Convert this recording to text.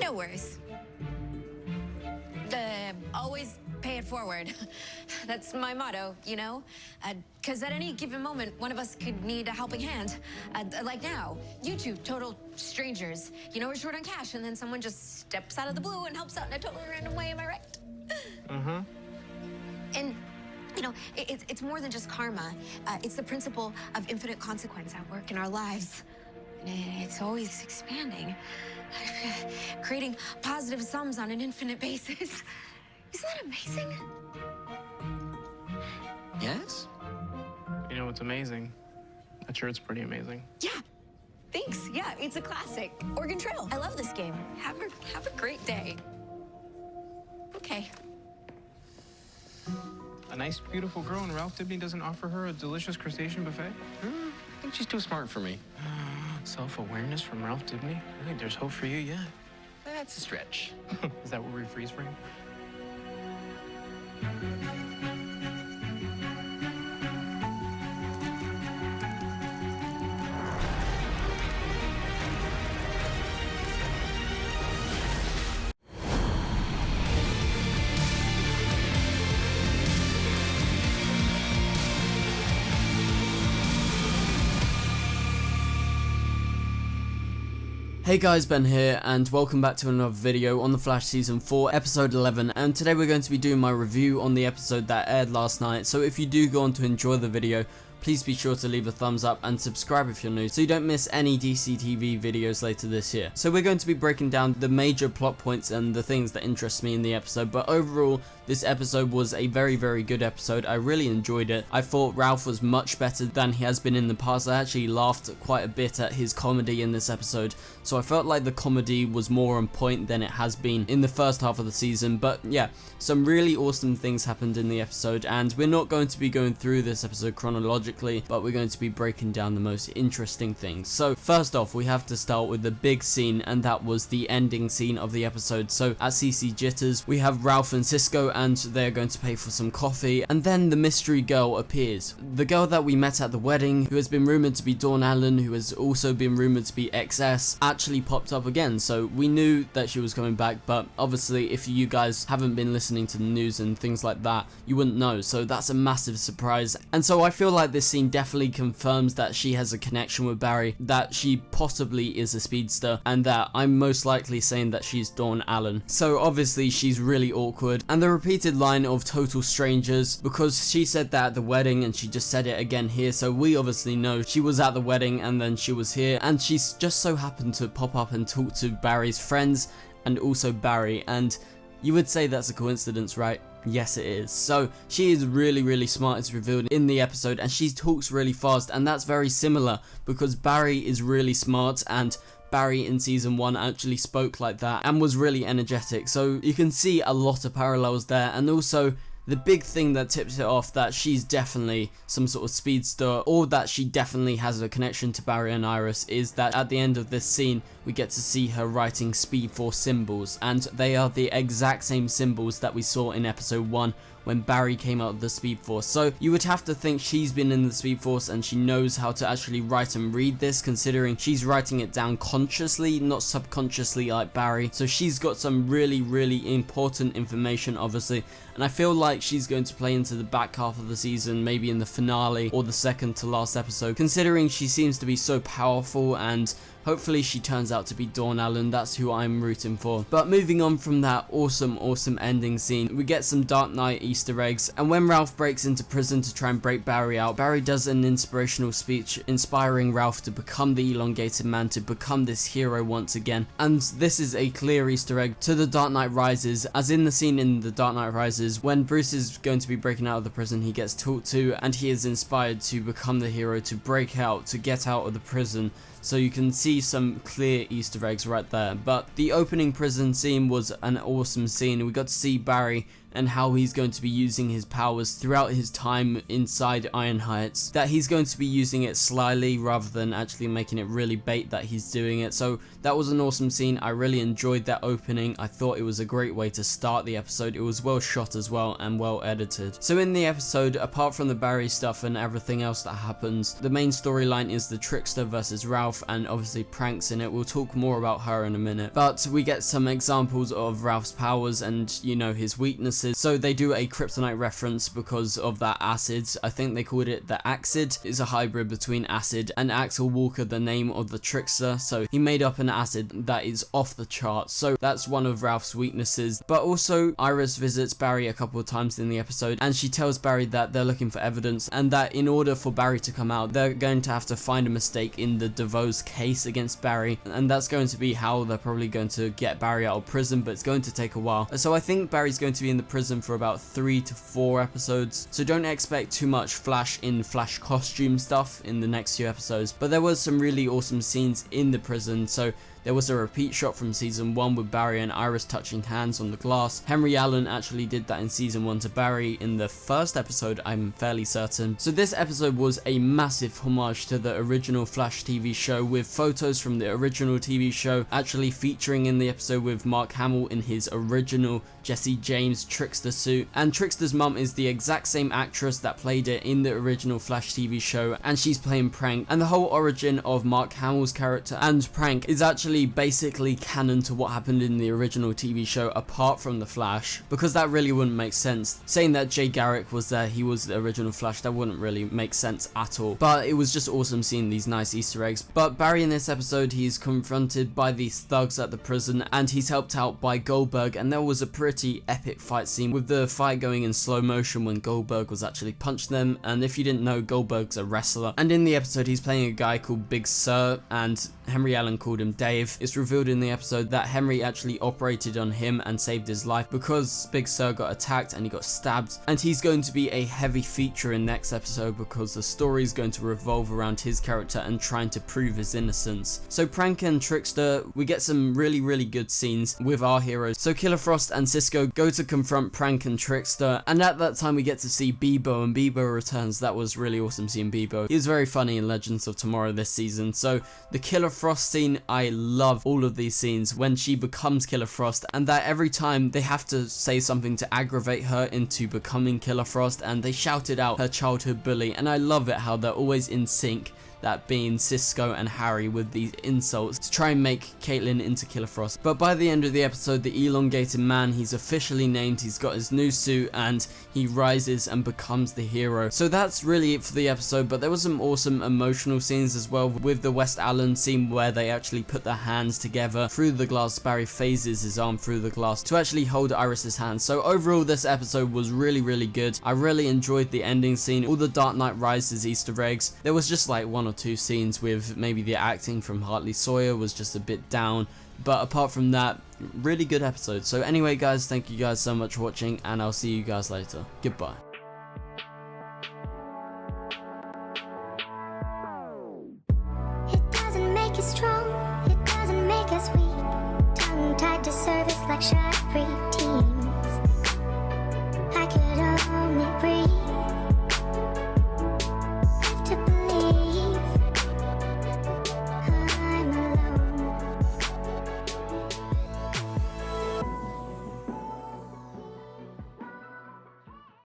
No worries. Always pay it forward. That's my motto, you know? Because at any given moment, one of us could need a helping hand. Like now, you two, total strangers. You know we're short on cash, and then someone just steps out of the blue and helps out in a totally random way, am I right? Mm-hmm. And, you know, it's more than just karma. It's the principle of infinite consequence at work in our lives. And it's always expanding. Creating positive sums on an infinite basis. Isn't that amazing? Yes? You know what's amazing? That shirt's pretty amazing. Yeah. Thanks. Yeah, it's a classic. Oregon Trail. I love this game. Have a great day. Okay. A nice, beautiful girl, and Ralph Dibny doesn't offer her a delicious crustacean buffet? I think she's too smart for me. Self-awareness from Ralph Dibny? I think there's hope for you yet. That's a stretch. Is that where we freeze frame? Hey guys, Ben here, and welcome back to another video on The Flash Season 4, Episode 11, and today we're going to be doing my review on the episode that aired last night, so if you do go on to enjoy the video, please be sure to leave a thumbs up and subscribe if you're new so you don't miss any DC TV videos later this year. So we're going to be breaking down the major plot points and the things that interest me in the episode, but overall this episode was a very good episode. I really enjoyed it. I thought Ralph was much better than he has been in the past. I actually laughed quite a bit at his comedy in this episode, so I felt like the comedy was more on point than it has been in the first half of the season. But yeah, some really awesome things happened in the episode, and we're not going to be going through this episode chronologically, but we're going to be breaking down the most interesting things. So first off, we have to start with the big scene, and that was the ending scene of the episode. So at CC Jitters, we have Ralph and Cisco, and they're going to pay for some coffee, and then the mystery girl appears. The girl that we met at the wedding, who has been rumored to be Dawn Allen, who has also been rumored to be XS, actually popped up again. So we knew that she was coming back, but obviously if you guys haven't been listening to the news and things like that, you wouldn't know. So that's a massive surprise. And so I feel like this scene definitely confirms that she has a connection with Barry, that she possibly is a speedster, and that I'm most likely saying that she's Dawn Allen. So obviously she's really awkward, and the repeated line of total strangers, because she said that at the wedding and she just said it again here, so we obviously know she was at the wedding and then she was here, and she's just so happened to pop up and talk to Barry's friends and also Barry, and you would say that's a coincidence, right? Yes, it is. So she is really smart, it's revealed in the episode, and she talks really fast, and that's very similar because Barry is really smart, and Barry in season 1 actually spoke like that and was really energetic. So you can see a lot of parallels there, and also the big thing that tips it off that she's definitely some sort of speedster, or that she definitely has a connection to Barry and Iris, is that at the end of this scene we get to see her writing Speed Force symbols, and they are the exact same symbols that we saw in episode 1 when Barry came out of the Speed Force. So you would have to think she's been in the Speed Force and she knows how to actually write and read this, considering she's writing it down consciously, not subconsciously like Barry. So she's got some really important information, obviously, and I feel like she's going to play into the back half of the season, maybe in the finale or the second to last episode, considering she seems to be so powerful, and hopefully she turns out to be Dawn Allen. That's who I'm rooting for. But moving on from that awesome ending scene, we get some Dark Knight Easter eggs, and when Ralph breaks into prison to try and break Barry out, Barry does an inspirational speech inspiring Ralph to become the elongated man, to become this hero once again. And this is a clear Easter egg to The Dark Knight Rises, as in the scene in The Dark Knight Rises when Bruce is going to be breaking out of the prison, he gets talked to and he is inspired to become the hero, to break out, to get out of the prison. So you can see some clear Easter eggs right there. But the opening prison scene was an awesome scene. We got to see Barry and how he's going to be using his powers throughout his time inside Iron Heights, that he's going to be using it slyly rather than actually making it really bait that he's doing it. So that was an awesome scene. I really enjoyed that opening. I thought it was a great way to start the episode. It was well shot as well and well edited. So in the episode, apart from the Barry stuff and everything else that happens, the main storyline is the Trickster versus Ralph, and obviously Prank's in it. We'll talk more about her in a minute, but we get some examples of Ralph's powers and, you know, his weaknesses. So they do a kryptonite reference because of that acid. I think they called it the Axid. It's a hybrid between acid and Axel Walker, the name of the Trickster. So he made up an acid that is off the charts. So that's one of Ralph's weaknesses. But also Iris visits Barry a couple of times in the episode, and she tells Barry that they're looking for evidence, and that in order for Barry to come out, they're going to have to find a mistake in the DeVoe's case against Barry, and that's going to be how they're probably going to get Barry out of prison, but it's going to take a while. So I think Barry's going to be in the prison for about 3 to 4 episodes, so don't expect too much Flash in Flash costume stuff in the next few episodes. But there was some really awesome scenes in the prison. So there was a repeat shot from season 1 with Barry and Iris touching hands on the glass. Henry Allen actually did that in season 1 to Barry in the first episode, I'm fairly certain. So this episode was a massive homage to the original Flash TV show, with photos from the original TV show actually featuring in the episode, with Mark Hamill in his original Jesse James Trickster suit. And Trickster's mum is the exact same actress that played it in the original Flash TV show, and she's playing Prank. And the whole origin of Mark Hamill's character and Prank is actually basically canon to what happened in the original TV show, apart from the Flash, because that really wouldn't make sense. Saying that Jay Garrick was there, he was the original Flash, that wouldn't really make sense at all. But it was just awesome seeing these nice Easter eggs. But Barry in this episode, he's confronted by these thugs at the prison, and he's helped out by Goldberg, and there was a pretty epic fight scene with the fight going in slow motion when Goldberg was actually punching them. And if you didn't know, Goldberg's a wrestler, and in the episode he's playing a guy called Big Sir, and Henry Allen called him Dave. It's revealed in the episode that Henry actually operated on him and saved his life because Big Sir got attacked and he got stabbed, and he's going to be a heavy feature in next episode because the story is going to revolve around his character and trying to prove his innocence. So Prank and Trickster, we get some really good scenes with our heroes. So Killer Frost and Cisco go to confront Prank and Trickster, and at that time we get to see Bebo, and Bebo returns. That was really awesome seeing Bebo. He was very funny in Legends of Tomorrow this season. So the Killer Frost scene, I love all of these scenes when she becomes Killer Frost, and that every time they have to say something to aggravate her into becoming Killer Frost, and they shouted out her childhood bully, and I love it how they're always in sync, that being Cisco and Harry, with these insults to try and make Caitlin into Killer Frost. But by the end of the episode, the elongated man, he's officially named, he's got his new suit, and he rises and becomes the hero. So that's really it for the episode, but there was some awesome emotional scenes as well, with the West Allen scene where they actually put their hands together through the glass. Barry phases his arm through the glass to actually hold Iris's hand. So overall, this episode was really good. I really enjoyed the ending scene, all the Dark Knight Rises Easter eggs. There was just like 1 or 2 scenes with maybe the acting from Hartley Sawyer was just a bit down, but apart from that, really good episode. So anyway guys, thank you guys so much for watching, and I'll see you guys later. Goodbye. It doesn't make us strong, it doesn't make us weak. Tongue tied to service like shot.